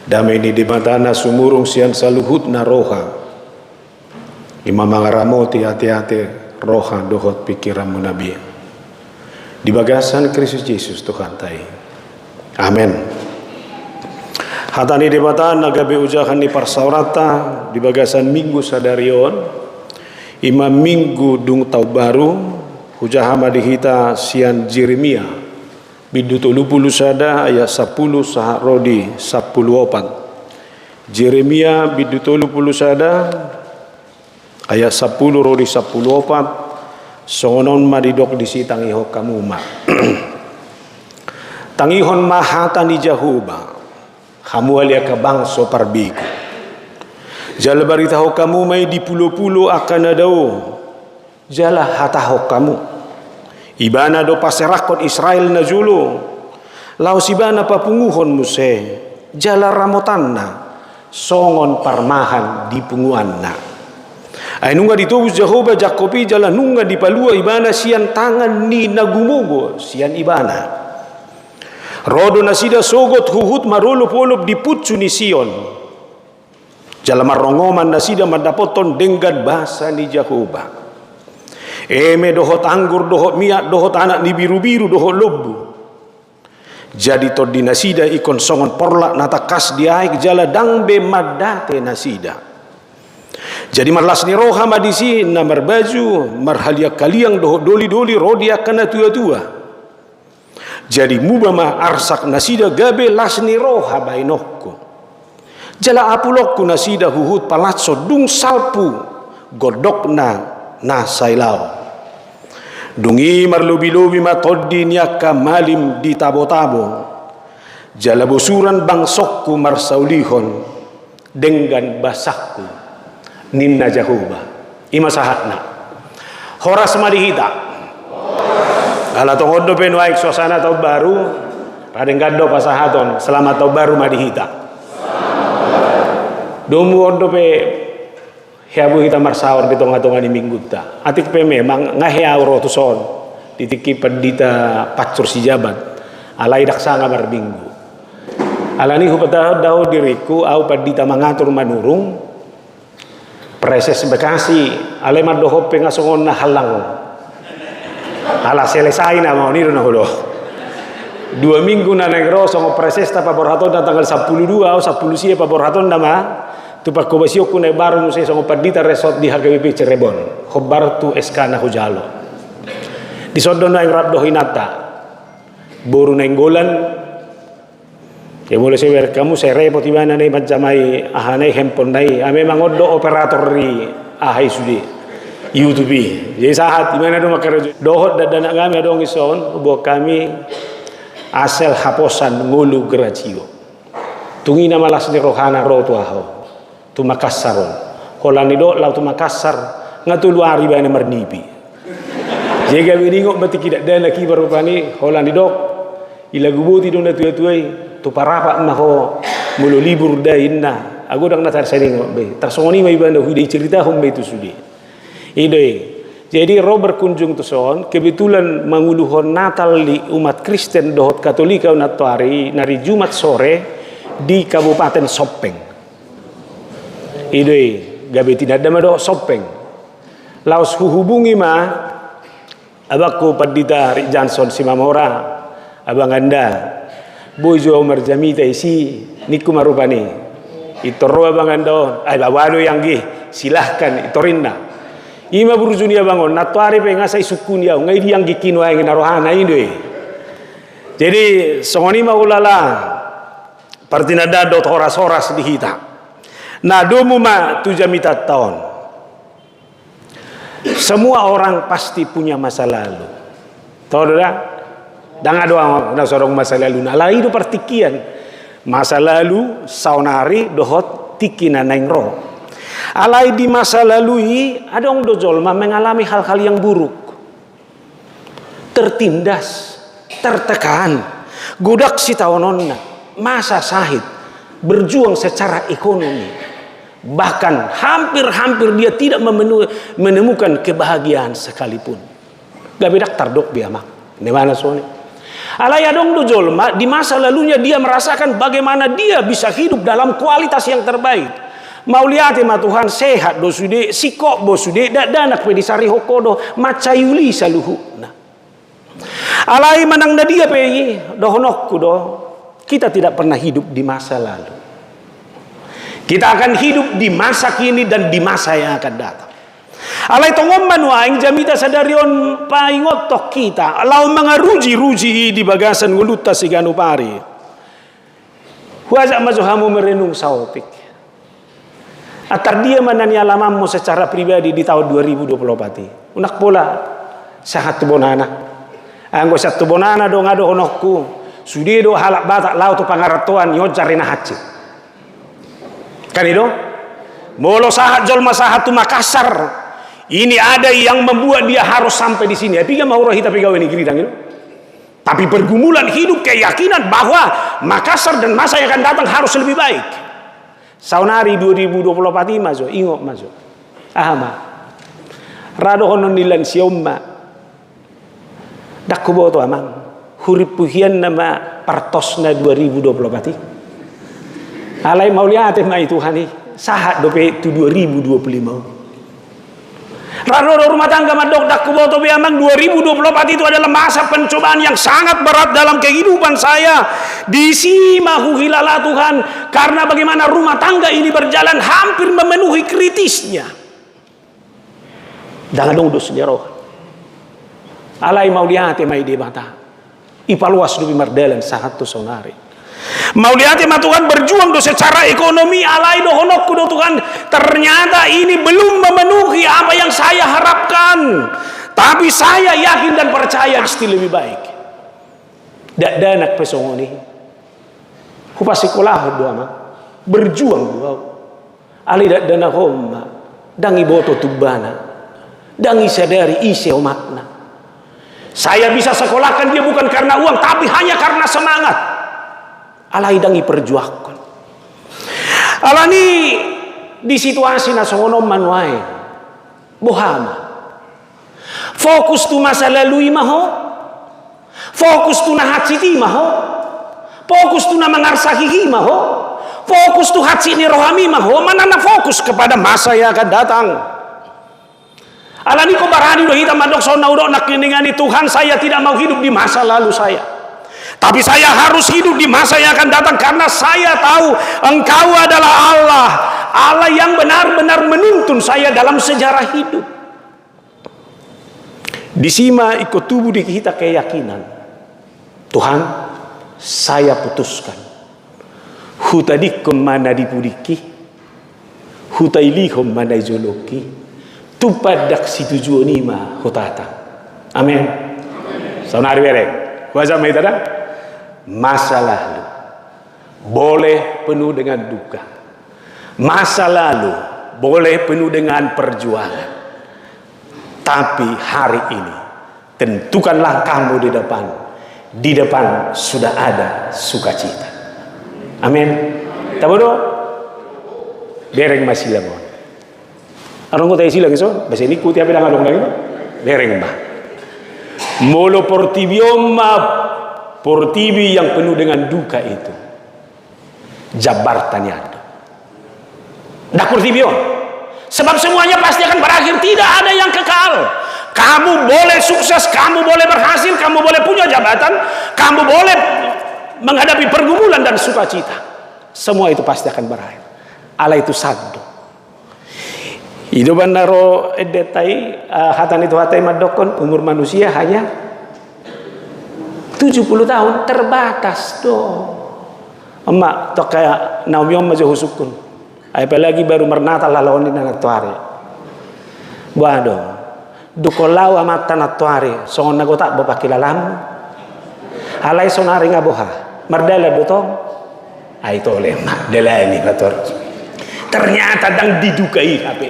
Damai ni di matana sumurung sian saluhut na roha. Imam ngaramoti hati-hati roha dohot pikiran nabi. Di bagasan Kristus Yesus Tuhan tai. Amin. Hatani di matana gabe ujahan di parsaurata di bagasan minggu sadarion. Imam minggu dung tau baru hujahama dihita sian Jeremia bidutu lupulu sada ayat 10 sahak rodi 10 Jeremia bidutu lupulu sada ayat 10 rodi 10 songonon madidok disi tangiho kamu ma tangihon mahata ni jahuba kamu alia kabangso parbiku jala baritaho kamu may di pulo-pulo akan adao jala hataho kamu ibana do paserakon Israel na julo laos ibana papunguhon muse jala ramotanna songon parmahan di punguanna ay nunga ditubus Jehovah Jakobi jala nunga dipalua ibana sian tangan ni nagumugo sian ibana rodo nasida sogot huhut marulup-ulup di putsu ni Sion jala marongoman nasida madapoton denggan bahasa ni Jehovah eme dohot anggur dohot miak dohot anak ni biru-biru dohot lobu jadi to di nasida ikon songon porlak natakas diaik jala dangbe madate nasida jadi marlas ni roha madisi namar baju marhalia kaliang dohot doli-doli rodia kana tua-tua jadi mubama arsak nasida gabe las ni roha bainokku jala apulokku nasida huhut palatso dung salpu godokna na sailau dungi marlubi-lubi matoddi niaka malim di tabo-tabo jala bosuran bangsokku marsaulihon dengan basakku ninna Jahuba ima sahatna horas madihita ala tongodo penuaik suasana tahun baru radeng gaddo pasahaton selamat tahun baru madihita domu ondo pe hiabu kita marsaur di tonga-tonga di minggu ta atik pe memang ngahiau rotuson ditiki pendita pacur si jabat alai daksanga mar minggu alani hupata daw diriku au pendita mangatur manurung preses Bekasi alai madoho pengasongon na halang ala selesai na mau niru na hulo 2 minggu na negro songo preses ta paborhaton na tanggal 12 au 10 sia paborhaton na ma tu pakobasio kunai baru musai songo padita resort di HKBP Cirebon khobar tu SK na hujalo di sodon na rabdo hinata boru na inggolan ya mulai sewer kamu saya repot ibana nai macamai ahanai handphone nai ame mangodo operator ri ahai sudi YouTube jadi sahat dimana do makar dohot dan kami adong ison buat kami asal haposan ngulu geracio tungina malas ni rohana rotu aho tu Makassaron holani do lau tu Makassar ngatu luari bana marnipi jega biningok bati kidak dana ki barupani holani do ila gubuti do na tuai tu parapa na ho mulo libur dainna agodang na tar sering be tarsongoni mai bana hudi cerita hom be tu sudi idoi jadi ro berkunjung tu son kebetulan manguluhon Natal di umat Kristen dohot Katolika unatuari nari Jumat sore di Kabupaten Sopeng idoi gabe tidak ada mado Sopeng laos hubungi ma abakku padita Rik Johnson Simamora abang anda bojo Umar Jamita isi niku marupani itoro abang anda ay bawalo yang gi silahkan itorinna ima burujunia bangon natuari pe ngasai sukun ya ngai yang gi kinwa yang narohana indoi jadi songoni ma ulala partinada dot horas-horas dihita nah domu ma 7 tahun semua orang pasti punya masa lalu tahu dah danga doang na sorong masa lalu na lai do partikian masa lalu saunari dohot tikina nengro alai di masa lalu ada orang dojolma mengalami hal-hal yang buruk tertindas tertekan gudak si tawononna masa sahid berjuang secara ekonomi bahkan hampir-hampir dia tidak menemukan kebahagiaan sekalipun. Gabe daktar dok biamak. Di mana soalnya? Alaya dong dojol di masa lalunya dia merasakan bagaimana dia bisa hidup dalam kualitas yang terbaik. Mau lihat ma Tuhan sehat do sude, sikok bo sude, danak pedisari hokodo, macayuli saluhu. Nah. Alai manang na dia peyi dohonokku do. Kita tidak pernah hidup di masa lalu. Kita akan hidup di masa kini dan di masa yang akan datang. Alai tongom manuaing jamita sadarion paingotok kita. Lau mga ruji di bagasan nguluta sigano pari. Huwasa mazuhamu merenung saopik. Atar dia manani alamanmu secara pribadi di tahun 2024. Unak pola sahat bonana. Anggo satu bonana do ngado honokku. Sudido halak batak lau tu pangaratuan yojarina hacit. Kan itu? Molo sahat jol masahat tu Makassar. Ini ada yang membuat dia harus sampai di sini. Tapi mau rohi tapi gawe negeri dang itu. Tapi pergumulan hidup keyakinan bahwa Makassar dan masa yang akan datang harus lebih baik. Saunari 2024 mazo, ingok mazo. Ahama. Rado honon nilan siomma. Dakku boto amang. Hurip puhian nama partosna 2024. Alai mauliate mai Tuhani. Sahat dope tu 2025. Rado rumah tangga madok dakku boto be amang 2024 itu adalah masa pencobaan yang sangat berat dalam kehidupan saya. Disimahu hilala Tuhan karena bagaimana rumah tangga ini berjalan hampir memenuhi kritisnya. Jangan dong dos jero. Alai mau lihat mai di mata. Ipaluas dubi mardalan sahat tu sonari. Mau lihat ma Tuhan berjuang do secara ekonomi alai do honokku do Tuhan. Ternyata ini belum memenuhi apa yang saya harapkan. Tapi saya yakin dan percaya pasti lebih baik. Dak danak pesongoni. Kupasi kolah doa ma. Berjuang doa. Ali dak danak homma. Dangi boto tubana. Dangi sadari isi makna. Saya bisa sekolahkan dia bukan karena uang tapi hanya karena semangat. Alai dangi perjuangkan. Alani di situasi nasongono manuai bohama. Fokus tu masa lalu maho. Fokus tu na hatsiti maho. Fokus tu na mangarsahihi maho. Fokus tu hatsi ni rohami maho. Mana na fokus kepada masa yang akan datang. Alani ko barani do hitam mandok sona udok nak ningani Tuhan saya tidak mau hidup di masa lalu saya. Tapi saya harus hidup di masa yang akan datang karena saya tahu Engkau adalah Allah. Allah yang benar-benar menuntun saya dalam sejarah hidup. Disima ikut tubuh di kita keyakinan. Tuhan, saya putuskan. Hutadikum mana dipudiki. Hutailihum mana joloki. Tupadak situjuanima hutata. Amin. Saunari bereng. Kuasa mai tada? Masa lalu boleh penuh dengan duka. Masa lalu boleh penuh dengan perjuangan. Tapi hari ini tentukanlah kamu di depan. Di depan sudah ada sukacita. Amin. Tabodo bereng masih lamon. Arong ko tayo sila kiso. Basta ini kuti api lang along lagi. Bereng ba. Molo portibioma Portibi yang penuh dengan duka itu Jabartan ada. Dak portibion. Sebab semuanya pasti akan berakhir. Tidak ada yang kekal. Kamu boleh sukses, kamu boleh berhasil, kamu boleh punya jabatan, kamu boleh menghadapi pergumulan dan sukacita. Semua itu pasti akan berakhir. Allah itu sadu. Hidupan naro edetai hatan itu hatai madokon umur manusia hanya 70 tahun terbatas doh. Emak tok kayak Naomi majo husukun. Apalagi baru mernata lalawon di nanatuare. Buado. Dukolau amat tanatuare. Songon nagotak bapakilalam. Alai sonari ngaboha. Mardala dotong. Ay tole mak delani bator. Ternyata dang didukai hape.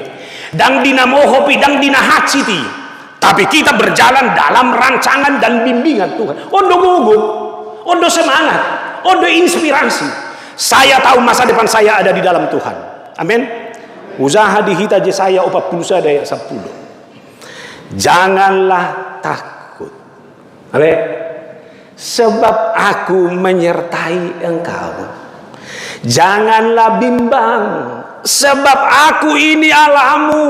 Dang dinamohopi dang dinahatsiti. Tapi kita berjalan dalam rancangan dan bimbingan Tuhan. Ondo gugur, ondo semangat, ondo inspirasi. Saya tahu masa depan saya ada di dalam Tuhan. Amin. Usaha dihita je saya 40 sadaya 10. Janganlah takut. Amin. sebab aku menyertai engkau. Janganlah bimbang, sebab aku ini Allahmu.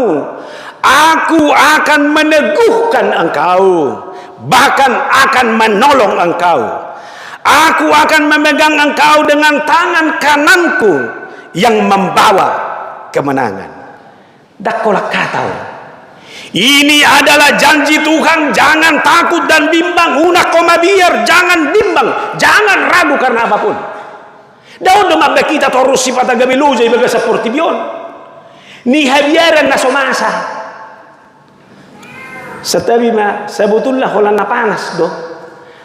Aku akan meneguhkan engkau, bahkan akan menolong engkau. Aku akan memegang engkau dengan tangan kananku yang membawa kemenangan. Dakola katau. Ini adalah janji Tuhan. Jangan takut dan bimbang. Una koma biar, jangan bimbang, jangan ragu karena apapun. Daun domabda kita terus sifat agamelosa ibaga seperti bion. Ni habiaran na somasa. Setabi ma sebetulnya holan na panas do.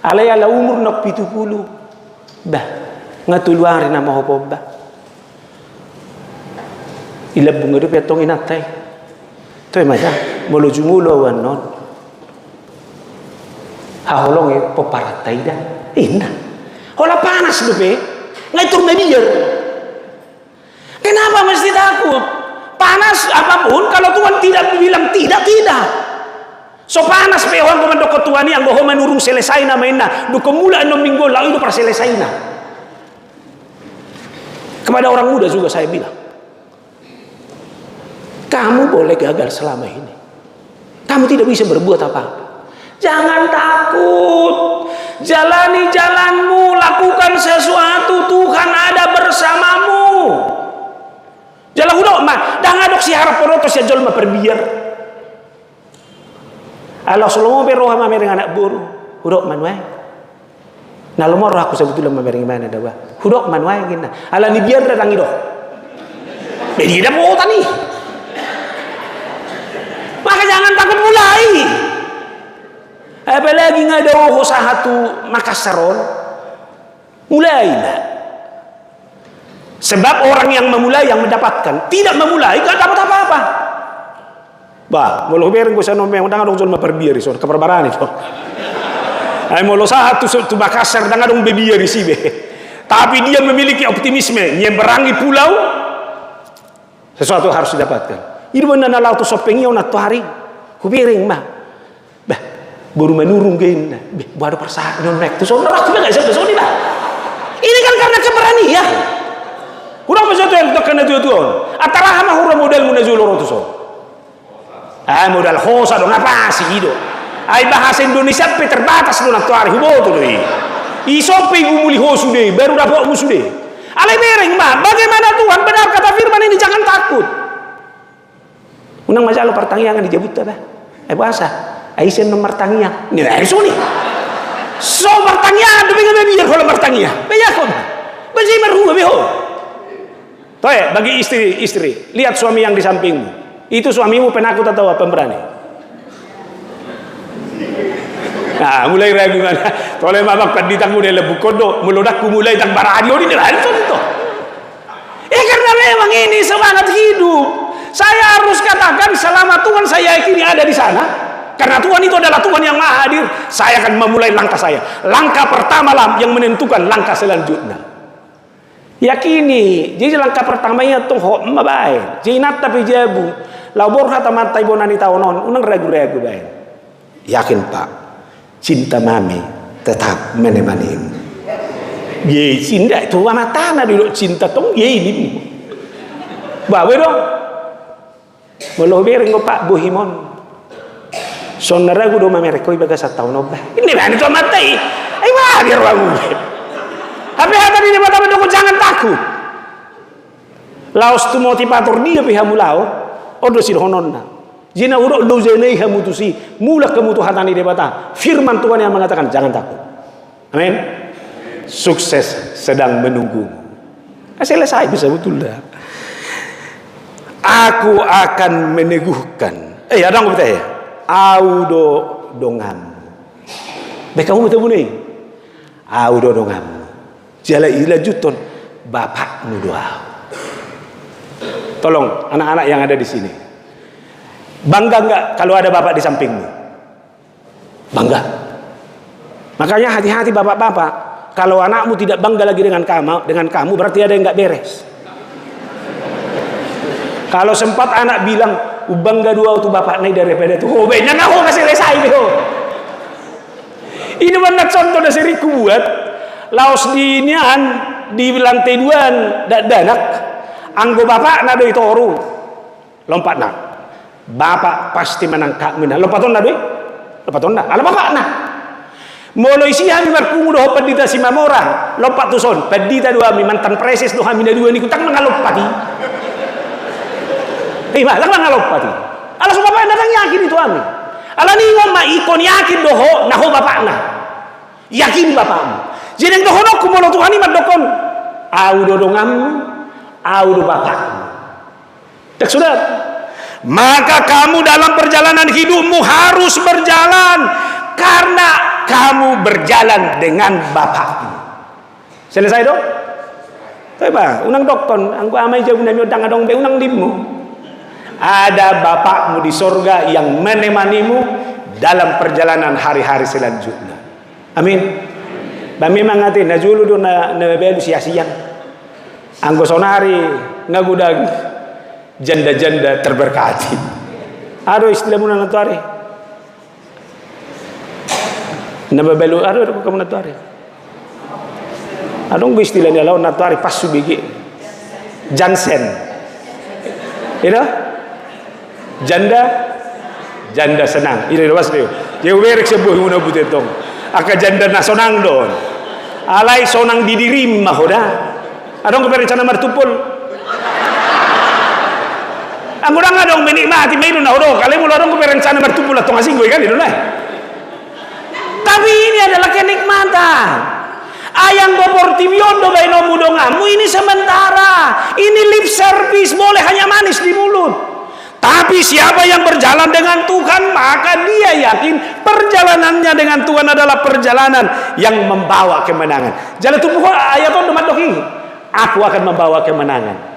Alay ala umur nak 70. Bah, ngatuluari na mahopob ba. Ilabung ngado petong inatay. Toy maya molo jumulo wanon. Haholong e poparatay da. Ina. Hola panas do be. Ngaitur na biar. Kenapa mesti takut? Panas apapun kalau Tuhan tidak bilang tidak. So panas pehoan komando ketuani ang bohong menurung selesai na mainna. Du kemula 6 minggu lalu itu per selesai na. Kepada orang muda juga saya bilang, kamu boleh gagal selama ini. Kamu tidak bisa berbuat apa-apa. Jangan takut. Jalani jalanmu, lakukan sesuatu, Tuhan ada bersamamu. Jalan hudok mah, dah ngadok si harap porotos ya jol mah perbiar. Allah selalu beroha mah mereng anak buru, hudok manwai. Nah lo roh aku sebetulnya mah mereng mana dah bah, hudok manwai gina. Allah ni biar datang itu. Bedi dah mau tani. Maka jangan takut mulai. Apalagi ngada usaha tu Makassaron, mulailah. Sebab orang yang memulai yang mendapatkan, tidak memulai gak dapat apa-apa. Bah, molo bereng ko sa no memang dang adong maperbiari so kaperbaran itu. Ay molo sa tu Makassar dang adong bebiari sibe. Tapi dia memiliki optimisme, nyeberangi pulau sesuatu harus didapatkan. Idu na laut to sopengio na to hari. Kubereng mah. Bah, baru menurung gain. Baru persahaan non mek tu saudara aku enggak bisa besok bah. Ini kan karena keberanian. Kurang besok yang tekan itu tuh. Atara hama hura model munazul tu so. Modal hosa dong apa sih itu? Bahasa Indonesia pe terbatas dong tu hari hubo tu deh. Isope gumuli hosu deh, baru dapat musuh deh. Alai bereng mah, bagaimana Tuhan benar kata firman ini jangan takut. Unang masalah pertanyaan dijabut apa? Bahasa. Aisen nomor tangnya. Ni lah isu ni. So pertanyaan demi ngambil biar kalau pertanyaan. Banyak kok. Bagi merubah beho. Toh bagi istri, lihat suami yang di sampingmu. Itu suamimu penakut atau pemberani? Nah, mulai ragu kan. Toleh mabak panditang mulai lebu kodo, melodakku mulai tang baradio ini lah itu. Karena memang ini semangat hidup. Saya harus katakan selama Tuhan saya yakini ada di sana. Karena Tuhan itu adalah Tuhan yang maha hadir. Saya akan memulai langkah saya. Langkah pertama lah yang menentukan langkah selanjutnya. Yakini. Jadi langkah pertamanya tuh hok mabai. Jinat tapi jabu. Labor hata mantai bonani taonon. Unang ragu-ragu baik. Yakin Pak. Cinta mami tetap menemanimu. Ye cinta itu mana tanah dulu cinta tong ye ini. Bawa dong. Walau bereng Pak Bohimon. Sonara gue doma mereka ibaga 1 tahun obah. Ini lah itu matai. Wah dia ragu. Tapi hati ini mata menunggu jangan takut. Laos tu motivator dia pihamulao. Odo sih hononna. Jina urok do jenei hamutusi. Mula kemutuhan ini debata. Firman Tuhan yang mengatakan jangan takut. Amin. Sukses sedang menunggu. Selesai bisa betul dah. Aku akan meneguhkan. Ada yang bertanya. Audo dongam. Bekamu betul nih. Audo dongam. Jala ila juton bapakmu doa. Tolong anak-anak yang ada di sini. Bangga enggak kalau ada bapak di sampingmu? Bangga. Makanya hati-hati bapak-bapak. Kalau anakmu tidak bangga lagi dengan kamu berarti ada yang enggak beres. Kalau sempat anak bilang bangga dua tu bapak naik daripada tu. Oh, benar nak kasih selesai beho. Ini mana contoh dari buat laos di inian di lantai duaan danak anggo bapak nado itu oru lompat nak bapak pasti menangkap mina lompat on nado lompat on ala bapak nah molo isi hami berkungu doh pedita si mamora lompat tu son pedita dua mi mantan preses doh hami dua ni kutang ngalompati malang ngalompati ala so bapak datang yakin itu ami ala ni ngoma ikon yakin doho naho bapak nah yakin bapakmu jadi yang doho nok molo Tuhan imat dokon au dodongam au do bapakmu tak sudah maka kamu dalam perjalanan hidupmu harus berjalan karena kamu berjalan dengan bapakmu. Selesai dong? Coba unang dokon anggo amai jauh nami udang adong be unang dimmu ada bapakmu di sorga yang menemanimu dalam perjalanan hari-hari selanjutnya. Amin. Bami mangati najulu do na belu sia-sia. Anggo sonari ngagudag janda-janda terberkati. Aduh istilah muna natuari. Nababelu aduh kamu natuari. Adong istilah ni lawan natuari pas subigi. Jansen. Ira? Janda senang. Ira was dia. Dia werek sebuah muna butetong. Aka janda na sonang don. Alai sonang didirim mahoda. Adong keperencana martupul. Ang urang nga dong menikmati may na udo kali mo larong keperencana martupul atong asing gue kan itu lah. Tapi ini adalah kenikmatan. Ayang boportibion do bay no mudongamu ini sementara. Ini lip service boleh hanya manis di mulut. Tapi siapa yang berjalan dengan Tuhan maka dia yakin perjalanannya dengan Tuhan adalah perjalanan yang membawa kemenangan. Jalan tubuh ayat itu doki. Aku akan membawa kemenangan.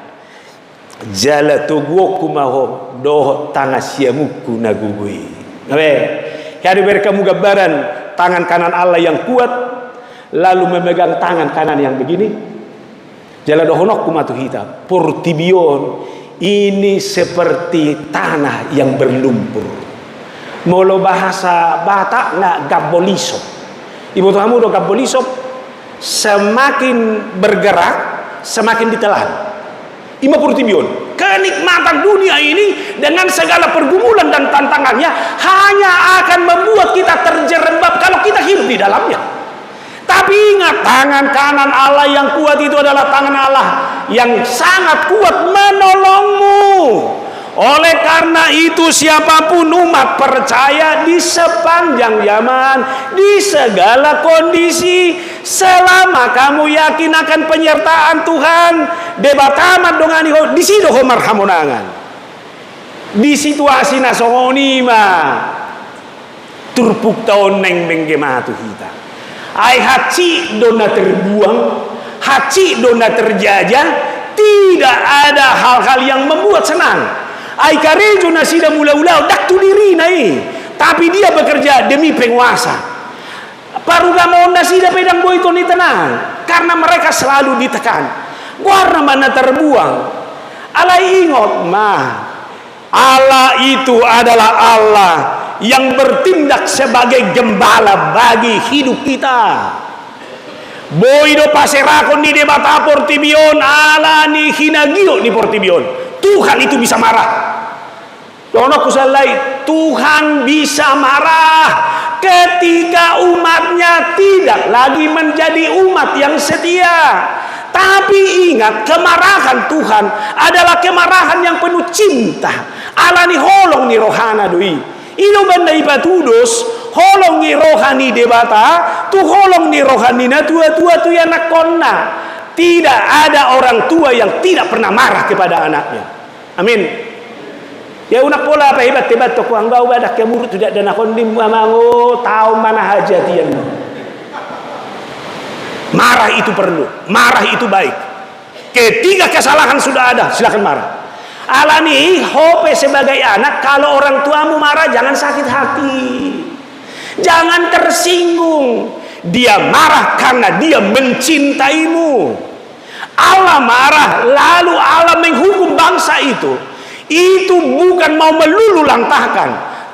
Jala tuguku maho doh tangasiamuku nagugui. Ngabe, kaya diberi kamu gambaran tangan kanan Allah yang kuat lalu memegang tangan kanan yang begini. Jala dohonok kumatu hitam. Portibion ini seperti tanah yang berlumpur. Molo bahasa Batak nggak gabolisop. Ibu kamu do gabolisop semakin bergerak semakin ditelan. Ima portibion. Kenikmatan dunia ini dengan segala pergumulan dan tantangannya hanya akan membuat kita terjerembab kalau kita hidup di dalamnya. Tapi ingat tangan kanan Allah yang kuat itu adalah tangan Allah yang sangat kuat menolongmu. Oleh karena itu siapapun umat percaya di sepanjang zaman, di segala kondisi, selama kamu yakin akan penyertaan Tuhan, debatamat dongani di situ homar hamonangan. Di situasi nasongonima turpuk tahun neng benggematu kita. Ai haci dona terbuang, haci dona terjajah, tidak ada hal-hal yang membuat senang. Ai karejo nasida mula-ulau dak tu diri nai, tapi dia bekerja demi penguasa. Parugamon nasida pedang boy itu ni tenang, karena mereka selalu ditekan. Warna mana terbuang. Alai ingot mah, Allah itu adalah Allah yang bertindak sebagai gembala bagi hidup kita. Boido paserakon di debata portibion ala ni hinagio ni portibion. Tuhan itu bisa marah. Dono kusalai, Tuhan bisa marah ketika umatnya tidak lagi menjadi umat yang setia. Tapi ingat, kemarahan Tuhan adalah kemarahan yang penuh cinta. Ala ni holong ni rohana doi. Ino banda ibatudos, holong ni rohani debata, tu holong ni rohani na tua-tua tu yang nakonna. Tidak ada orang tua yang tidak pernah marah kepada anaknya. Amin. Ya unak pola apa hebat-hebat toko anggau badak ya murid tidak dana kondim amango tahu mana hajatian. Marah itu perlu, marah itu baik. Ketika kesalahan sudah ada, silakan marah. Alani hope sebagai anak, kalau orang tuamu marah jangan sakit hati. Jangan tersinggung. Dia marah karena dia mencintaimu. Allah marah lalu Allah menghukum bangsa itu. Itu bukan mau melulu lantahkan,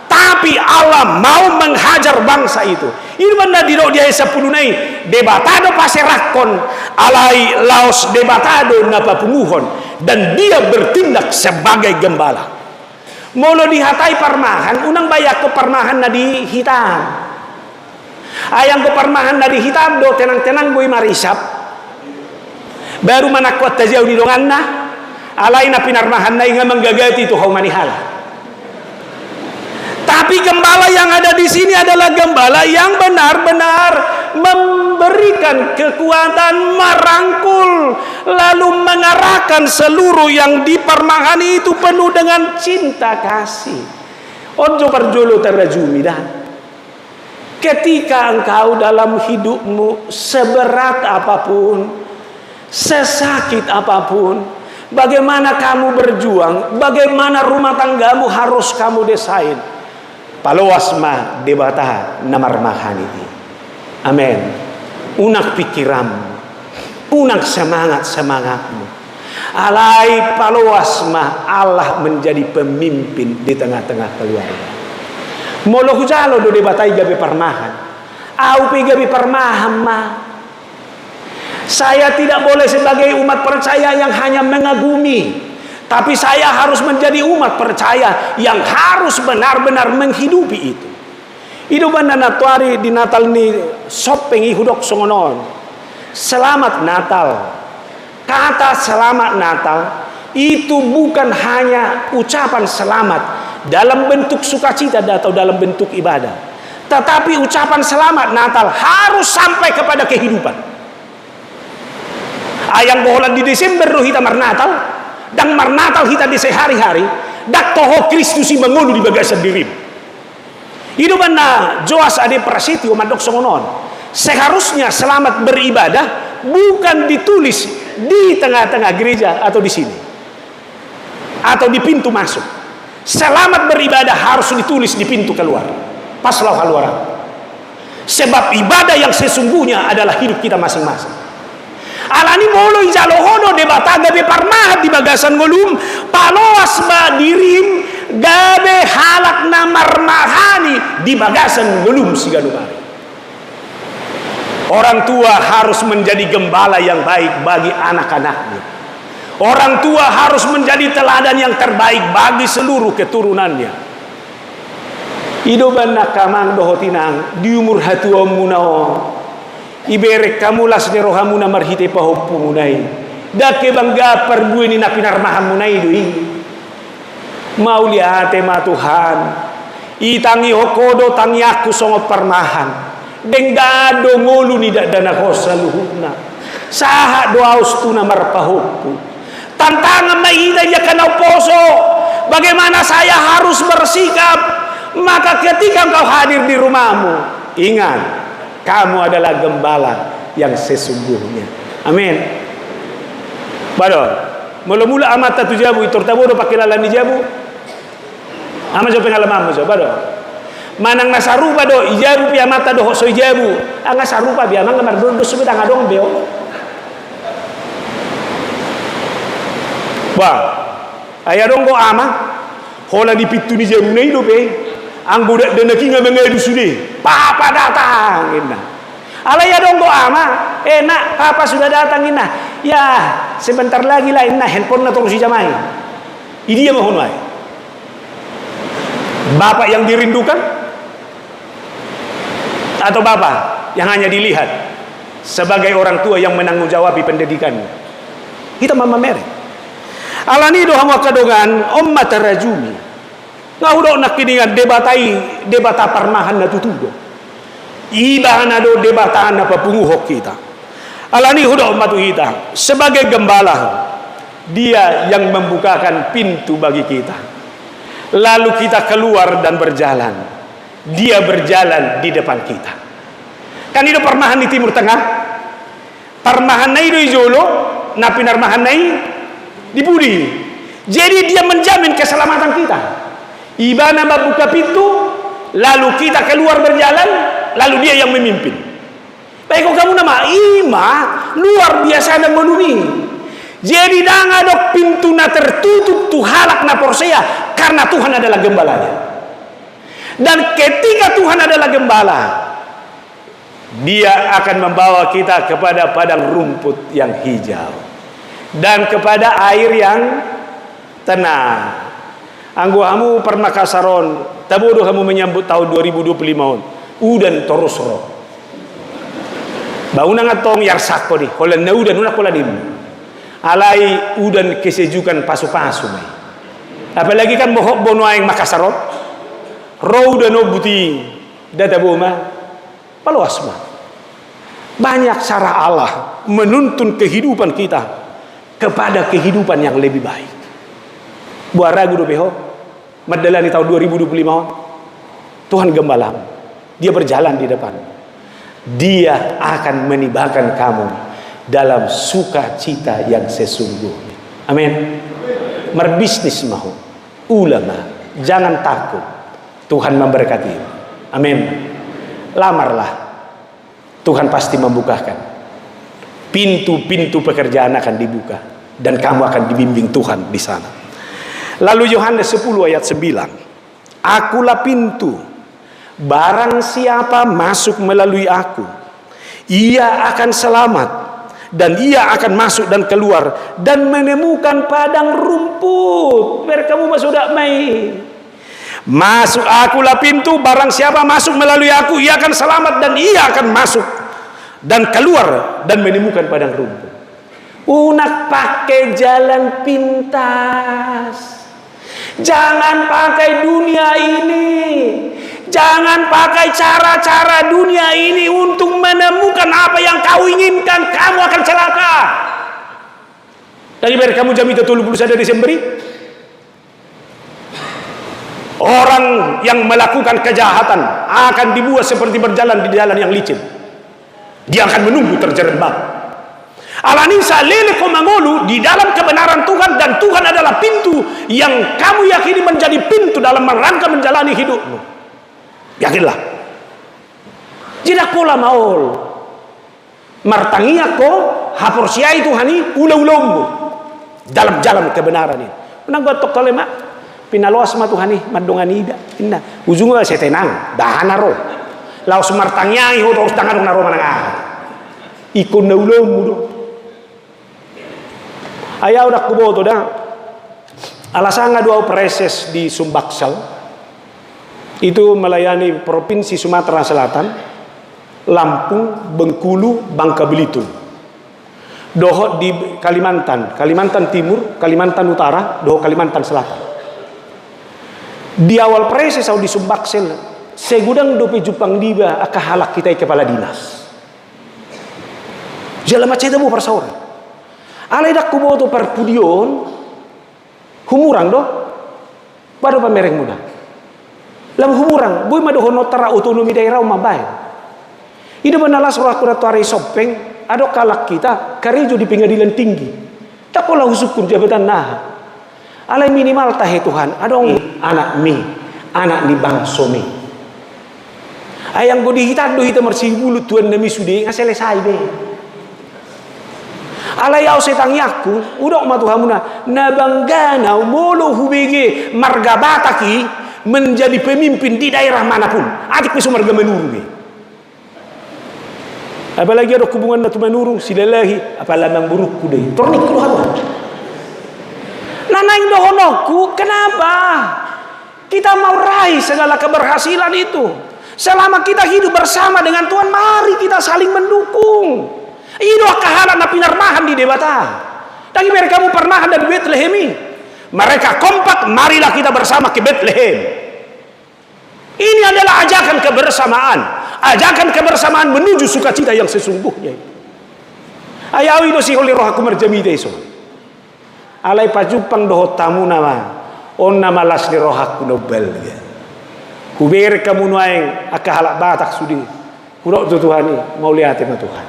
tapi Allah mau menghajar bangsa itu. Ini benda di dia 10 nai debatado paserakon alai laos debatado napa punguhon, dan dia bertindak sebagai gembala. Molo dihatai parmahan unang bayak ke parmahan na di hitam. Ayang ke parmahan na di hitam do tenang-tenang boy marisap. Baru mana kuat tajau di donganna alai na pinarmahan na inga menggagati itu hau manihala. Tapi gembala yang ada di sini adalah gembala yang benar-benar memberikan kekuatan, merangkul, lalu mengarahkan seluruh yang di permahan itu penuh dengan cinta kasih. Ojo perjolo terajumi dah. Ketika engkau dalam hidupmu seberat apapun, sesakit apapun, bagaimana kamu berjuang, bagaimana rumah tanggamu harus kamu desain. Paloas ma debata namar mahaniti. Amin. Unak pikiranmu, unak semangatmu. Alai paloas ma Allah menjadi pemimpin di tengah-tengah keluarga. Molo hujalo do debatai gabe parmahan. Au pi gabe parmahan ma. Saya tidak boleh sebagai umat percaya yang hanya mengagumi, tapi saya harus menjadi umat percaya yang harus benar-benar menghidupi itu. Itu banda natuari di Natal ni sopeng ihudok songonon. Selamat Natal. Kata selamat Natal itu bukan hanya ucapan selamat dalam bentuk sukacita atau dalam bentuk ibadah, tetapi ucapan selamat Natal harus sampai kepada kehidupan. Ayang boholan di Desember roh kita marnatal. Dan marnatal kita di sehari-hari dak toho Kristusi mengulu di bagasan diri. Itu mana Joas ade Prasetyo madok songonon. Seharusnya selamat beribadah bukan ditulis di tengah-tengah gereja atau di sini atau di pintu masuk. Selamat beribadah harus ditulis di pintu keluar. Paslau haluaran. Sebab ibadah yang sesungguhnya adalah hidup kita masing-masing. Alani molo ijalohono debata gabe parmahat di bagasan ngolum paloas ba dirim gabe halak namar mahani di bagasan ngolum siganumari. Orang tua harus menjadi gembala yang baik bagi anak-anaknya. Orang tua harus menjadi teladan yang terbaik bagi seluruh keturunannya. Ido banna kamang dohotinang di umur hatua munao. Iberek kamulas ni rohamu na marhite pahoppo munay. Dake bangga perbuini na pinarmahan munay doi. Mauliate ma Tuhan. Itangi hokodo tangi aku songo parmahan. Denggado ngolu ni dana kosa luhuna. Saha doaus tu na marpahoppo. Tantangan mahina ya kanau poso. Bagaimana saya harus bersikap? Maka ketika engkau hadir di rumahmu, ingat, kamu adalah gembala yang sesungguhnya. Amin. Bado, mula-mula amat tu jabu itu tertabodo pakai lalan di jabu. Amat jo pengalaman mo jo, bado. Manang nasarupa do ijabu pi amata do so ijabu. Anga sarupa bi amang ngamar do subita ngadong beo. Ba, ayadong ko ama. Hola di pitu ni jabu nei do be. Ang budak dan lagi nggak mengedu sudah, papa datang, ina. Alaya dong go ama, nak papa sudah datang ina. Ya sebentar lagi lah ina handphone na terus dijamai. Ini dia mohon wae. Bapak yang dirindukan atau bapak yang hanya dilihat sebagai orang tua yang menanggung jawab pendidikannya. Kita mama mere. Alani doa makadongan omma tarajumi. Ngaudo nak kiningan debata parmahan na tutudo. Iba na do debata na papunguhok kita. Alani hudo matu kita sebagai gembala, dia yang membukakan pintu bagi kita. Lalu kita keluar dan berjalan. Dia berjalan di depan kita. Kan itu parmahan di Timur Tengah. Parmahan na itu ijolo, na pinarmahan na di budi. Jadi dia menjamin keselamatan kita. Ibana membuka pintu, lalu kita keluar berjalan, lalu dia yang memimpin. Baik kok kamu nama ima luar biasa dan menuni. Jadi danga dok pintu na tertutup tu halak na porsea karena Tuhan adalah gembalanya. Dan ketika Tuhan adalah gembala, Dia akan membawa kita kepada padang rumput yang hijau dan kepada air yang tenang. Anggo hamu pernah kasaron, tabodo kamu menyambut tahun 2025. Udan terus roh. Bauna ngatong yarsak ko di, holan na udan una kola dim. Alai udan kesejukan pasu-pasu mai. Apalagi kan bohok bono aing Makassarot. Roh udan obuti data boma. Paluasma. Banyak cara Allah menuntun kehidupan kita kepada kehidupan yang lebih baik. Buat ragu do beho. Madalani tahun 2025. Tuhan gembala. Dia berjalan di depan. Dia akan menibakan kamu dalam sukacita yang sesungguhnya. Amin. Berbisnis mahu ulama, jangan takut. Tuhan memberkati. Amin. Lamarlah, Tuhan pasti membukakan. Pintu-pintu pekerjaan akan dibuka dan kamu akan dibimbing Tuhan di sana. Lalu Yohanes 10 ayat 9. Akulah pintu. Barang siapa masuk melalui aku, ia akan selamat, dan ia akan masuk dan keluar dan menemukan padang rumput. Biar kamu masuk dak mai. Masuk, akulah pintu. Barang siapa masuk melalui aku, ia akan selamat dan ia akan masuk dan keluar dan menemukan padang rumput. Unak pakai jalan pintas. Jangan pakai dunia ini. Jangan pakai cara-cara dunia ini untuk menemukan apa yang kau inginkan. Kamu akan celaka. Daripada kamu jam itu 31 Desember, orang yang melakukan kejahatan akan dibuat seperti berjalan di jalan yang licin. Dia akan menunggu terjerembab. Alanisa lele komangolu di dalam kebenaran Tuhan, dan Tuhan adalah pintu yang kamu yakini menjadi pintu dalam rangka menjalani hidupmu. Yakinlah. Tidak pola maul. Martangia ko haporsiai Tuhani ula-ulongmu dalam jalan kebenaran ini. Menang gotok kalema pinaluas ma Tuhani madongani ida. Inna ujungnya saya tenang dahana ro. Laos martangiai ho terus tangan naro manang ah. Ikon na ulongmu do. Ayaw dak kuboto da. Alasanga dua preses di Sumbaksal. Itu melayani Provinsi Sumatera Selatan, Lampung, Bengkulu, Bangka Belitung. Dohot di Kalimantan, Kalimantan Timur, Kalimantan Utara, dohot Kalimantan Selatan. Di awal proses au di Sumbaksel, segudang dope Jepang diba aka halak kita kepala dinas. Jala maceta mo persaura. Alay dak kuboto perpudion, humurang do, baru pamereng muda. Lam humurang, boy madoho notara otonomi daerah umabay. Ida manalas roh kuratuari sopeng, ado kalak kita karijo di pengadilan tinggi. Tak pola husukun jabatan nah. Alay minimal tahe Tuhan, adong anak mi, anak ni bangso mi. Ayang godi hita do hita marsibulu tuan nami sude ngaselesai be. Alay au setang yaku, udok matuhamuna nabanggana molo hubege margabataki menjadi pemimpin di daerah manapun. Adik misu marga menurung. Apalagi ada hubungan natu menurung silalahi apalamang burukku deh. Tornik ku hawa. Nanaing dohonoku, kenapa? Kita mau raih segala keberhasilan itu. Selama kita hidup bersama dengan Tuhan, mari kita saling mendukung. Ido kahalan na pinarmahan di debata. Tangi mereka kamu pernah ada di Bethlehem. Mereka kompak, marilah kita bersama ke Bethlehem. Ini adalah ajakan kebersamaan. Ajakan kebersamaan menuju sukacita yang sesungguhnya. Ayawi do si holi roh aku merjamite iso. Alay pajupang dohot tamu nama. On nama las ni roh aku nobel. Kuber kamu nuaeng akahalak batak sudi. Kurok tu Tuhani mau lihat sama Tuhan.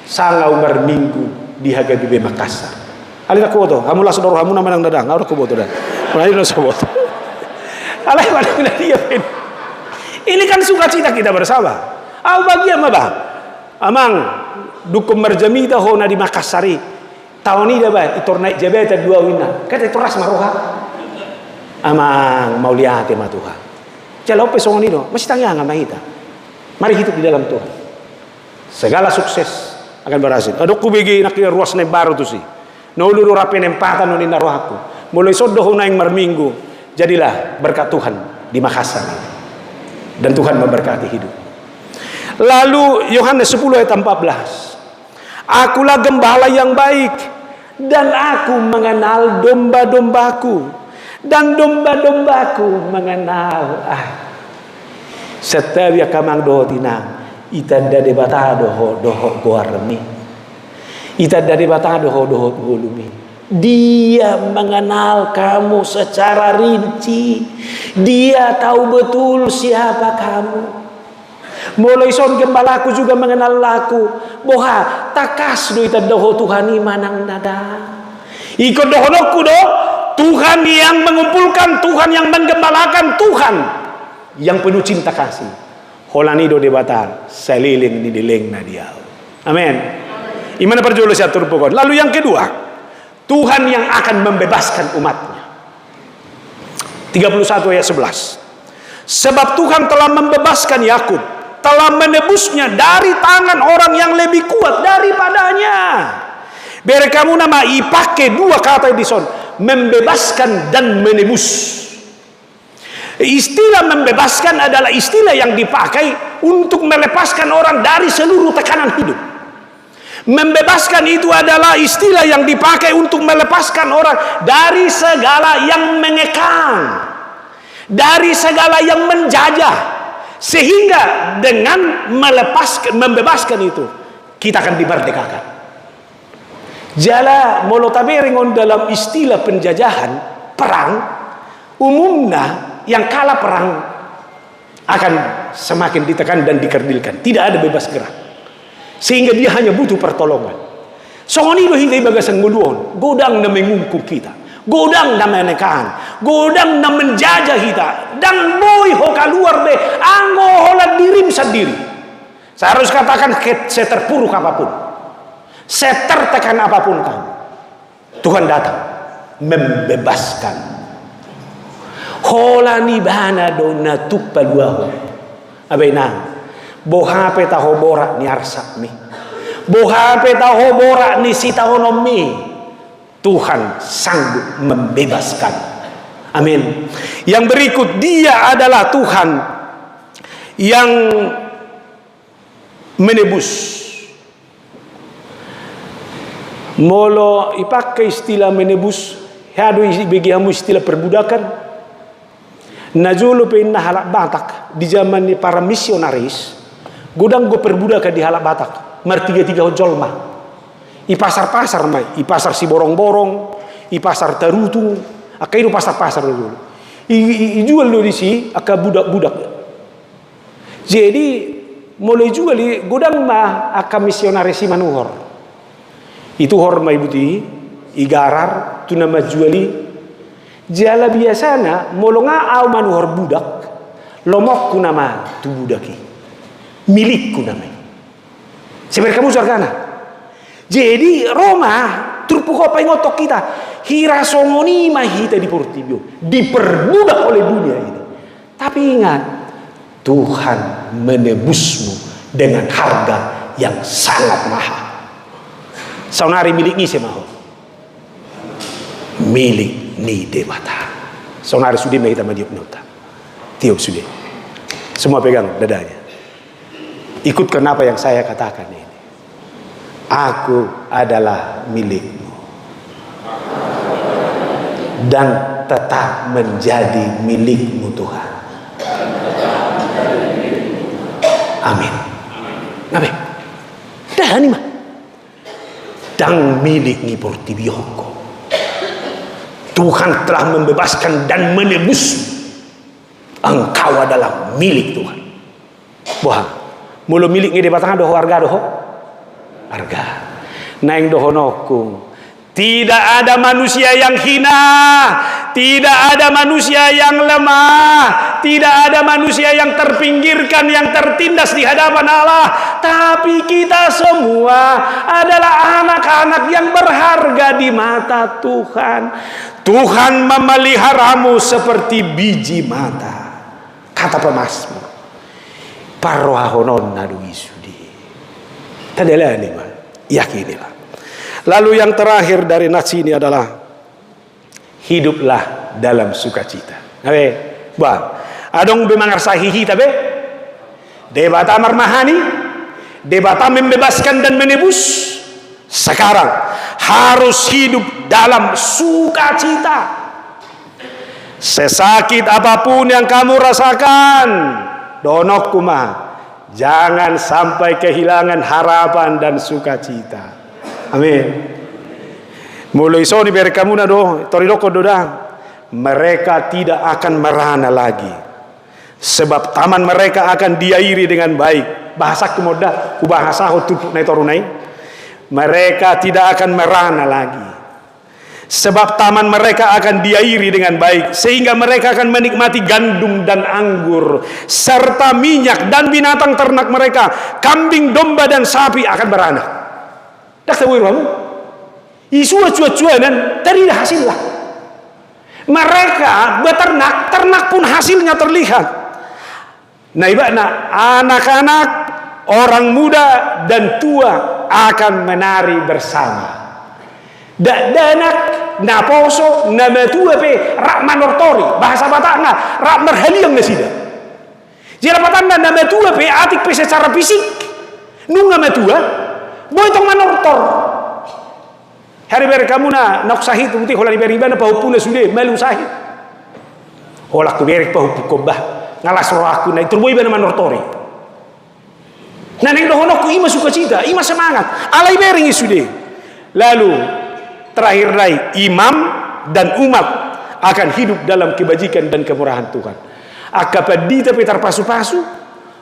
Sanga umar minggu di Hagabibe Makassar. Alih aku boto, kamu lah saudara kamu nama nang dadang, aku aku boto dah. Mulai lo sebut. Alih mana dia pun. Ini kan sukacita kita bersama. Au bagian apa? Amang dukum merjamita hona di Makassari. Tahun ini dah bah, itu naik jabatan 2 wina. Kata itu ras maroha. Amang mau lihat sama Tuhan. Kalau pesong ini do, masih tanya sama kita. Mari hidup di dalam Tuhan. segala sukses akan berhasil. Adok ku begi nak ruas na baru tu sih. Nauluru rapi nempatan ni naruh aku. Mulai sodoh na yang marminggu. Jadilah berkat Tuhan di Makassar. Dan Tuhan memberkati hidup. Lalu Yohanes 10 ayat 14. Akulah gembala yang baik dan aku mengenal domba-dombaku dan domba-dombaku mengenal setiap kamang doho tinang itanda debata doho goarmi itanda debata doho golumi. Dia mengenal kamu secara rinci. Dia tahu betul siapa kamu. Mulai son gembalaku juga mengenal aku. Boha takas do itanda doho Tuhan manang nada. Ikut dohonoku do Tuhan yang mengumpulkan, Tuhan yang menggembalakan, Tuhan yang penuh cinta kasih. Holani do debata seliling di dileng na dia. Amin. Imana perjulo saya atur pokok. Lalu yang kedua, Tuhan yang akan membebaskan umatnya. 31 ayat 11. Sebab Tuhan telah membebaskan Yakub, telah menebusnya dari tangan orang yang lebih kuat daripadanya. Biar kamu nama ipake dua kata di son, membebaskan dan menebus. Istilah membebaskan adalah istilah yang dipakai untuk melepaskan orang dari seluruh tekanan hidup. Membebaskan itu adalah istilah yang dipakai untuk melepaskan orang dari segala yang mengekang, dari segala yang menjajah, sehingga dengan membebaskan itu kita akan dimerdekakan. Jala molotaberingon dalam istilah penjajahan perang umumnya yang kalah perang akan semakin ditekan dan dikerdilkan, tidak ada bebas gerak, sehingga dia hanya butuh pertolongan. Songoni do hindi bagasang nguluon, godang na mengungkung kita, godang na menekan, godang na menjajah kita, dan boy ho keluar be, anggo hola dirim sendiri. Saya harus katakan seterpuruk apapun, setertekan apapun kamu, Tuhan datang membebaskan. Hola ni bana do na tukpaluaho abay nang bohape taho bora ni arsak mi, bohape taho bora ni sitahonom mi. Tuhan sanggup membebaskan. Amin. Yang berikut, dia adalah Tuhan yang menebus. Molo ipakai istilah menebus, hadu bagi kamu istilah perbudakan. Najulu pengen halak Batak di zaman para misionaris, godang go perbudakan di halak Batak, martiga-tiga jolma. I pasar-pasar mai, i pasar si borong-borong, i pasar tarutu, akai do pasar-pasar dulu. I jual do di si aka budak-budak. Jadi mulai jual di godang mah aka misionaris si manuhor. Itu hor mai buti, i garar tu nama juali. Jala biasana molonga au manuhor budak lomok ku nama tu budaki milik ku nama sebenarnya kamu sargana. Jadi Roma turpuko pengotok kita hira songoni mahita di Portibio diperbudak oleh dunia ini. Tapi ingat, Tuhan menebusmu dengan harga yang sangat mahal. Saunari milik ni semaho milik ni dewata. Saunari sudah mahita madiok nota. Tiok sudah. Semua pegang dadanya. Ikutkan apa yang saya katakan ini. Aku adalah milikmu dan tetap menjadi milikmu Tuhan. Amin. Amin. Dah ni mah. Dan milik ni Portibionko. Tuhan telah membebaskan dan menebus. Engkau adalah milik Tuhan. Wah, mulu milik ni di batang doho harga doho. Harga. Naing doho nokung. Tidak ada manusia yang hina, tidak ada manusia yang lemah, tidak ada manusia yang terpinggirkan, yang tertindas di hadapan Allah. Tapi kita semua adalah anak-anak yang berharga di mata Tuhan. Tuhan memeliharamu seperti biji mata. Kata pemazmur, parwahonon nadu isudi. adalah lima. Yakinilah. Lalu yang terakhir dari nas ini adalah hiduplah dalam sukacita. Abe, bang, adong bemangar sahihi tabe, debata marmahani, debata membebaskan dan menebus. Sekarang harus hidup dalam sukacita. Sesakit apapun yang kamu rasakan, donok kumah, jangan sampai kehilangan harapan dan sukacita. Amin. Mulai so di beri kamu nado, toridoko doda, mereka tidak akan merana lagi, sebab taman mereka akan diairi dengan baik. Bahasa kemoda, kubahasa hutupuk nai torunai. Mereka tidak akan merana lagi, sebab taman mereka akan diairi dengan baik, sehingga mereka akan menikmati gandum dan anggur serta minyak, dan binatang ternak mereka, kambing, domba dan sapi akan beranak. Dak tahu kamu? Isu cuacuanan tadi hasil lah. Mereka beternak, ternak pun hasilnya terlihat. Nah, ibaratnya anak-anak, orang muda dan tua akan menari bersama. Danak naposo namatua pe rak manortori, bahasa Batak rak merhaliang nasida. Jika patanda namatua pe atik pe secara fisik nunga matua boy tong manortor. Hari ber kamu nak sahid putih hola beri bana pau puna sudah malu sahid. Hola ku beri pau pukobah ngalas ro aku na turboy bana manortori. Nah neng dohonok ku ima sukacita, ima semangat. Alai bering sudah. Lalu terakhir lagi, imam dan umat akan hidup dalam kebajikan dan kemurahan Tuhan. Akapadi tapi terpasu-pasu,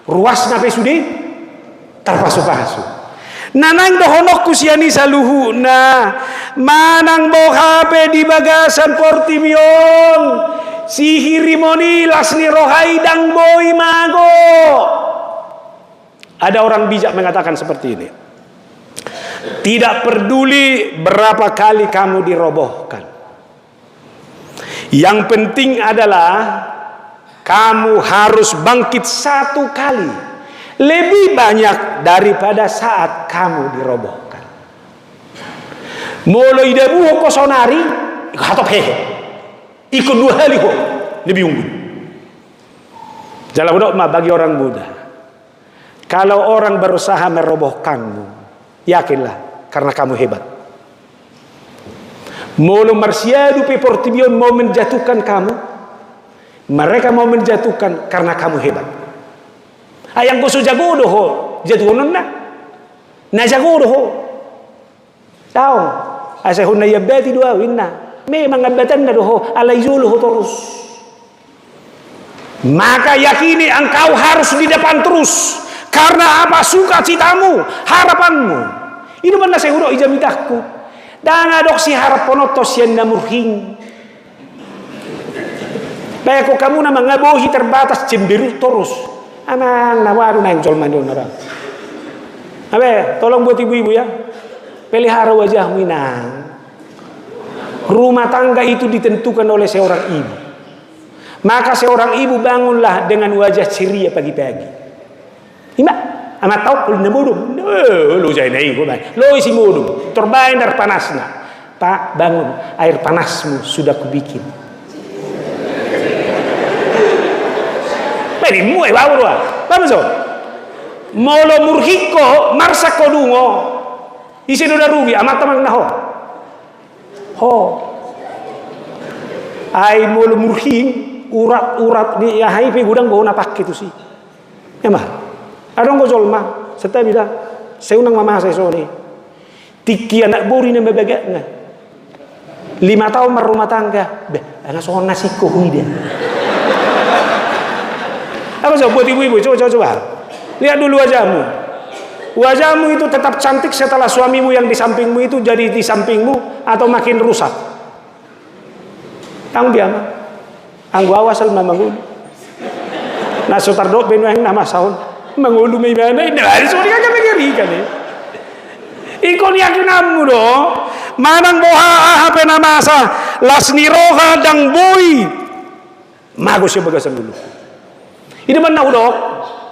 ruas nape sudah terpasu-pasu. Nanang dohonok kusiani saluhu na manang bohape di bagasan Portimion sihirimoni lasni rohai dang boy mago. Ada orang bijak mengatakan seperti ini. Tidak peduli berapa kali kamu dirobohkan, yang penting adalah kamu harus bangkit satu kali, lebih banyak daripada saat kamu dirobohkan. Mulai debu kosonari atau hehe ikut 2 hari kok lebih unggul. Jalan udah bagi orang muda. Kalau orang berusaha merobohkanmu, yakinlah karena kamu hebat. Molo marsiadu pe Portimion mau menjatuhkan kamu, mereka mau menjatuhkan karena kamu hebat. Ayang ko jago doho jatuhonon na jago doho. Tahu? Asa hunna yabati dua winna. Memang abatan na doho alaizuluhu terus. Maka yakini engkau harus di depan terus. Karena apa? Sukacitamu, harapanmu. Ini benar saya udah ijamitakku. Dan adok si harap ponotos yang namurhing. Baik kok kamu nama ngabohi terbatas cemberut terus. Anang nawaru nang jol mandul nara. Abe, tolong buat ibu-ibu ya. Pelihara wajahmu inang. Rumah tangga itu ditentukan oleh seorang ibu. Maka seorang ibu bangunlah dengan wajah ceria pagi-pagi. Ima, amat tahu pun nemudum. Lo jadi naik, lo isi mudum. Terbaik dari panasnya. Pak, bangun. Air panasmu sudah kubikin. Beri muai bau doa. Paham so? Molo murhiko marsa kodungo. Isi doda rugi. Amat tamang naho. Ho. Ai molo murhing urat-urat di ahai pe gudang bawa napak itu sih. Emang. Adong gojol mah, setelah bilang, saya undang mama saya sore. Tiki anak bori nih bebegak nggak? 5 tahun merumah tangga, anak soal nasi kohui dia. Apa sih buat ibu-ibu? Coba. Lihat dulu wajahmu. Wajahmu itu tetap cantik setelah suamimu yang di sampingmu itu jadi di sampingmu atau makin rusak? Tang dia mah. Anggu awasal mamangul. Nah sutardok benuang nama saun. Mengulu may mana ini dari suri kan mengerikan ya. Ikon yakin amu do manang boha apa nama sa lasni roha dang boy mago siya bagasan dulu. Ini mana udok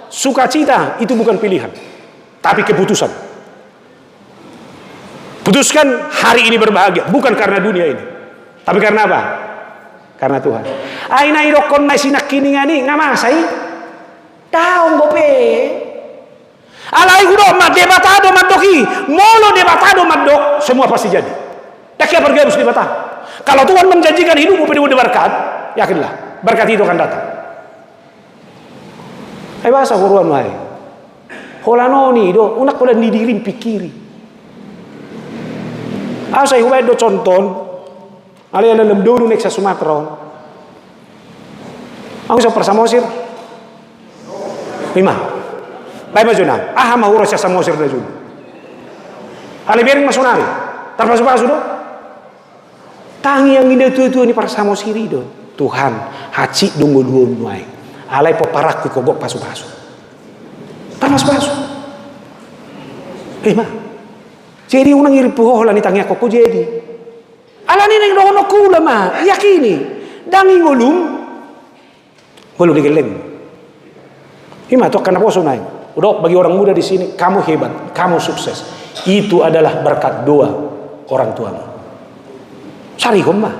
sukacita itu bukan pilihan tapi keputusan. Putuskan hari ini berbahagia, bukan karena dunia ini, tapi karena apa? Karena Tuhan. Aina irokon mai sinak kini ngani ngamasai. Daong gope. Alai udah mat debatado madoki, molo debatado madok, semua pasti jadi. Tak kaya pergi harus debatado. Kalau Tuhan menjanjikan hidupmu penuh berkat, yakinlah berkat itu akan datang. Ay bahasa kuruan mai. Holano ni do unak pula didirim pikiri. Asai huwai do conton. Ali ada lem dulu nek sa Sumatera. Aku sa persamosir. Lima. Baik majuna. Aha mahuro sa samosir na jud. Ali bering masunari. Terpasu-pasu do. Tangi yang ini tu ni para samosiri do. Tuhan haji dungo duo nuai. Alai poparak ku kogok pasu-pasu. Terpasu-pasu. Lima. Jadi unang iripuho lah ni tangi ako jadi. Ala ni nang dono kula ma, yakini. Dangi ngulum. Belum digeleng. Ima to kana poso nai. Udah bagi orang muda di sini, kamu hebat, kamu sukses. Itu adalah berkat doa orang tuamu. Cari homma.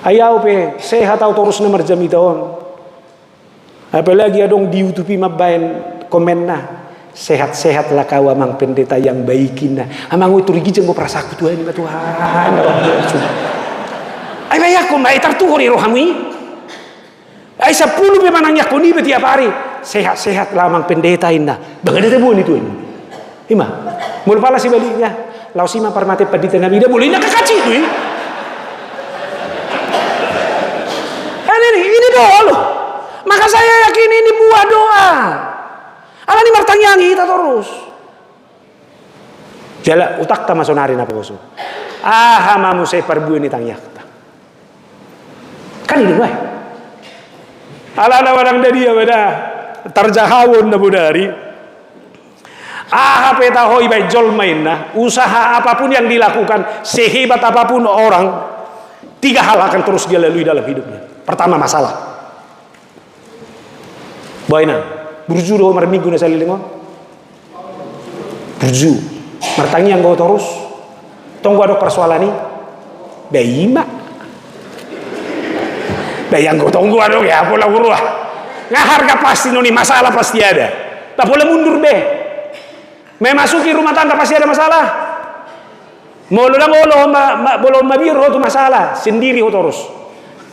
Ayaw pe sehat atau terus nomor jam itaon. Apalagi adong di YouTube mabayan komen na. Sehat-sehatlah kau amang pendeta yang baikin na. Amang itu rigi jeng mo prasaku Tuhan ba Tuhan. Ay bayak ko mai tartuho ni rohami. Ay 10 pe manangyak ko ni tiap hari. Sehat-sehat lamang pendeta inna. Bagaimana tebun itu ini? Ima. Mul pala si baliknya. Lau sima parmate padita nabi dah boleh nak kakaci tu. Ini doa loh. Maka saya yakin ini buah doa. Ala ni martangyang kita terus. Jala utak ta masonari na poso. Aha mamu saya perbuin ni tangyak ta. Kan ini bae. Ala wadang dari ya beda. Tarjahawon na budari. Aha peta hoi bae jol mainna. Usaha apapun yang dilakukan, sehebat apapun orang, 3 hal akan terus dia lalui dalam hidupnya. Pertama masalah. Baina. Burju do mar minggu na salilingon. Burju. Martangi yang go terus. Tonggo ada persoalan ni. Beima. Bayang go tonggo ada ya pola urua. Nga harga pasti noni masalah pasti ada. Tak boleh mundur be. Memasuki rumah tangga pasti ada masalah. Molo lang bolong mabiro tu masalah sendiri ho terus.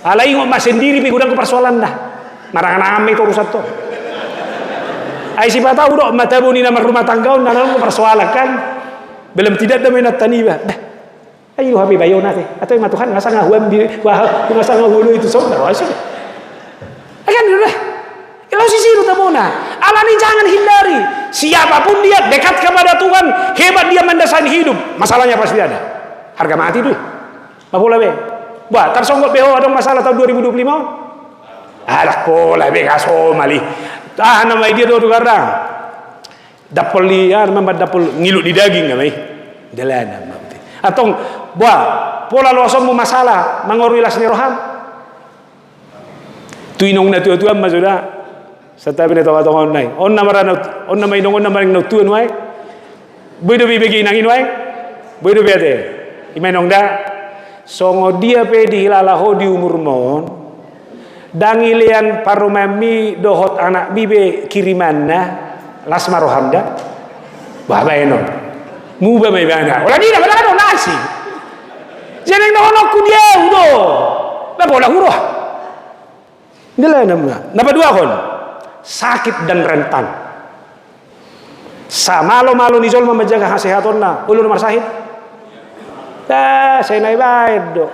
Alai ngok sendiri pi gudang persoalan dah. Marang ame terus satu. Ay siapa tahu dok mata buni nama rumah tangga nanang persoalan kan belum tidak ada minat taniba. Ayo habi bayo nate atau ima Tuhan ngasa ngahuam di ngasa ngahulu itu saudara asyik. Akan udah. Kalau sisi itu tamona. Alani jangan hindari. Siapapun dia dekat kepada Tuhan, hebat dia mendasani hidup. Masalahnya pasti ada. Harga mati tuh. Apa boleh be? Wah, tersonggok beho ada masalah tahun 2025. Alah pola be kaso mali. Ah nama dia do garang. Dapol liar memang dapol ngilu di daging ngamai. Dalana mabti. Atong buah pola losomu masalah mangorilas ni roham. Tuinong na tuan mas sudah. Setapi ni tawa-tawa nai. On nama inong on nama ing tuan wai. Boy do bibigi nangin wai. Boy do biate. Imenong da. Songo dia pe dihilalaho di umur mon. Dangilian parumami dohot anak bibe kirimanna lasma rohamda baba eno muba mai bana ola dina bana do nasi jeneng dono ku dia udo ba bola huro dela namna napa dua kon sakit dan rentan samalo-malo ni jolma menjaga kesehatanna ulu nomor sahid saya naik baik do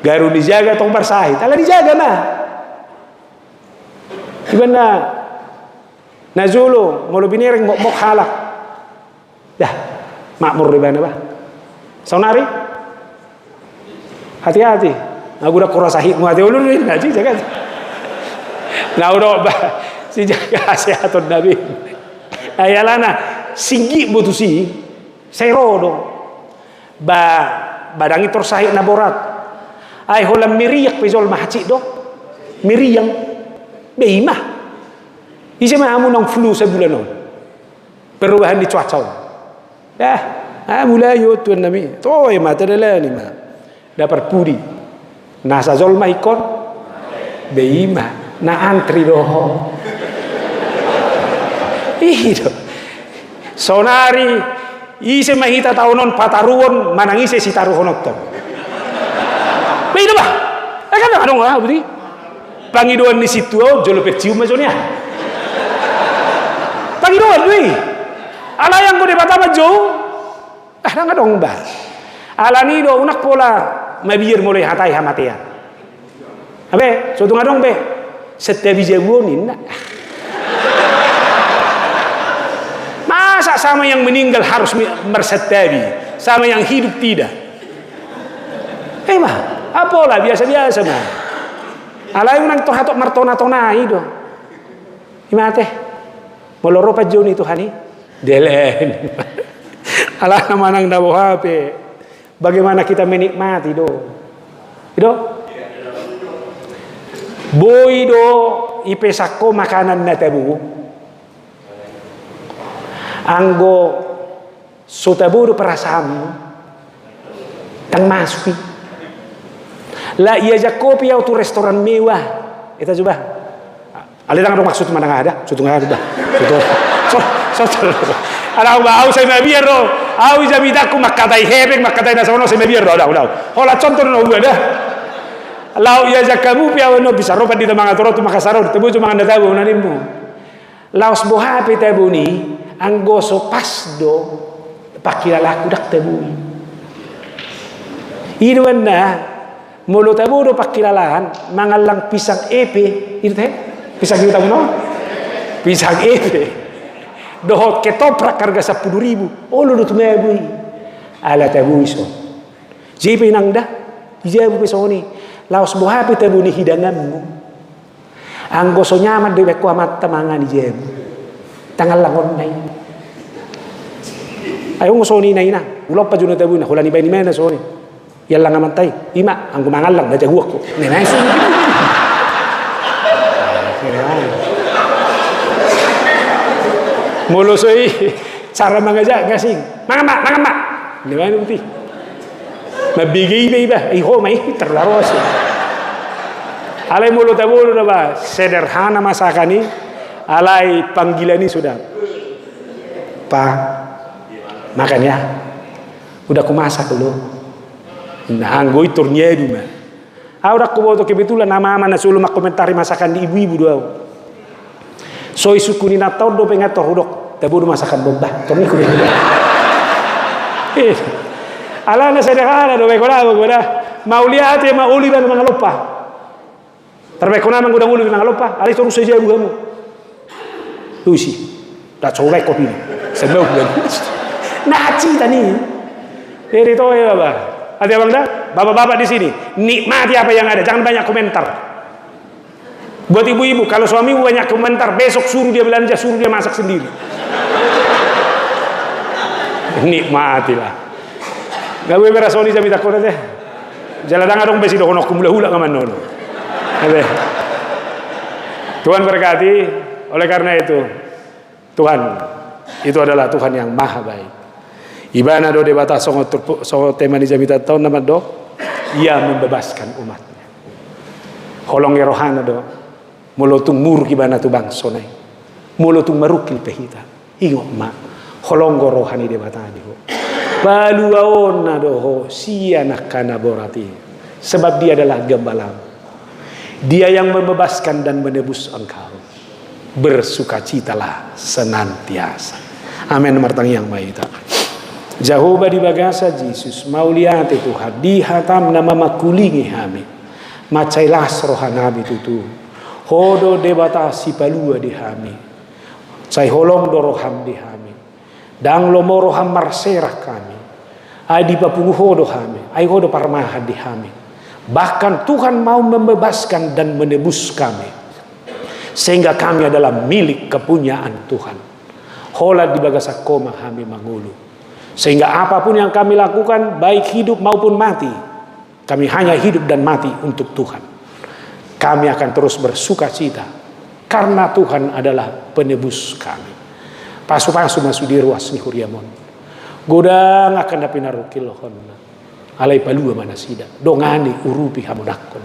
garu dijaga tong bersahid ala dijaga nah gimana nazulu ngolo binireng mok halak dah makmur di mana bah saunari hati-hati aku udah kurang sahid mu hati ulun ni ngaji jaga nah udah bah si jaga kesehatan nabi ayalana singgi butusi sero dong badangi tersahid naborat ay holam miriyak pizol mahaci do miriyang beimah isa maamu ng flu sa bulan perubahan di cuaca mulai yo tuan nami to mata dala ni ma dapat pudi nasa zolma ikon beima na antri doho itu sonari ise mahita taunon pataruon manangise si taruhonoktor beina ba kan adong budi pangiduan ni situ jolo pecium majonia pangiduan wi ala yang ko debata majo nang adong ba ala ni do unak pola mabir mulai hatai hamatia abe so tung adong be setiap bijabuonin masa sama yang meninggal harus bersetabi sama yang hidup tidak mah apalah biasa-biasa mah ala yung nang tohatok martona-tona itu imate moloro pa joni Tuhani delen ala naman ang nabuhape bagaimana kita menikmati do boy do ipesako makanan na tabu anggo so tabu do perasaan tang masuk la iya jakopi auto restoran mewah kita coba alirang dong maksud mana ada sutu nggak ada so ada au saya mabir do au jamidaku makatai hebek makatai nasono saya mabir do udah hola contoh no ada lau iya jakamu piawan no bisa roba di temang atoro tu makasaro tebu cuma anda tahu nanimmu laos boha pe tabu ni anggoso pas do pakila laku dak tabu irwana mulu tabu do pakilalaan mangalang pisang epe itu teh pisang kita no pisang epe dohot ketoprak harga 10.000 oh lu tumebui ala tabu iso jipe nang dah ijabu pesoni laos bohapi tabu ni hidanganmu anggo so nyaman dewe ko amat tamangan ijabu tangal langon nai ayo ngosoni nai na ulop pa juno tabu na hulani bay ni mena soni yalla ngamantai ima anggo mangalang da jaguak ko nenay so mulu soi cara mangajak gasing mangama di mana nanti mabigay ba iho may terlaros alay mulu tabulo na ba sederhana masakani alay panggilani sudah pa makan ya udah kumasak dulu nah anggoy tornyedo mah udah kuboto kebetulan nama na sulu makomentari masakan di ibu-ibu doa so isukuni na todo pengator hudok tabudo masakan bomba torni ko ala na sederhana do bekola mauliate mauli ban mga lupa terbekona mangudang uli mga lupa ali terus saja kamu tusi da coba kopi sebab nah cinta nih dari to ya ba ada bang dah bapak-bapak di sini nikmati apa yang ada jangan banyak komentar buat ibu-ibu kalau suami banyak komentar besok suruh dia belanja suruh dia masak sendiri nikmatilah gak boleh berasoni jami takut aja jalan dong besi do honok kumula-hula ngaman nono Tuhan berkati oleh karena itu Tuhan itu adalah Tuhan yang maha baik ibana do debata songo tema di jamita tahun nama do ia membebaskan umatnya holong rohana do mulutung muruk ibana tu bangso nai mulutung marukil pehita ingo ma holong rohani debata di ho baluaona do ho sianak kana borati sebab dia adalah gembalam dia yang membebaskan dan menebus engkau bersukacitalah senantiasa amin martang yang baik Jehovah di bagasa Jesus mauliate Tuhan di hatam nama makulingi hami macailas rohanabi tutu hodo debata sipalua di hami cai holong doroham di hami dang lomoroham marserah kami adi papungu hodo hami ai hodo parmaha di hami bahkan Tuhan mau membebaskan dan menebus kami sehingga kami adalah milik kepunyaan Tuhan hola di bagasa koma hami mangulu sehingga apapun yang kami lakukan baik hidup maupun mati kami hanya hidup dan mati untuk Tuhan kami akan terus bersuka cita karena Tuhan adalah penebus kami pasu-pasu masuk di ruas ni huriamon Godang akan dapinarukil honna. Alai palua mana sida. Dongani urupi hamunakon.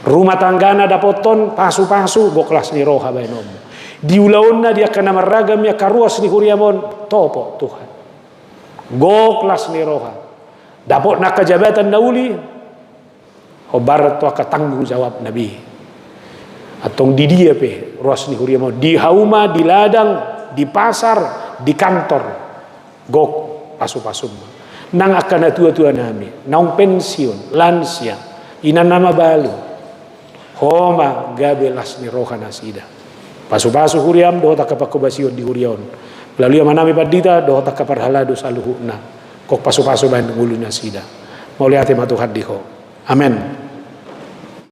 Rumah tanggana dapoton pasu-pasu go kelas ni roha bainomu. Diulaonna dia kena meragam ya karuas ni huriamon topo Tuhan. Go kelas ni roha. Dapot nak kejabatan dauli. Hobar tu akan tanggung jawab Nabi. Atong di dia pe ruas ni huriamon. Di hauma, di ladang, di pasar, di kantor. Go pasu-pasu. Nang akan tua-tua nami, nang pensiun, lansia, ina nama balu, homa gabelas ni roha nasida. Pasu-pasu huriam doh tak kapakubasiun di hurion. Lalu yang manami padita doh tak kaparhaladu saluhuna. Kok pasu-pasu bahan ngulu nasida. Mau lihat Tuhan diho. Amin.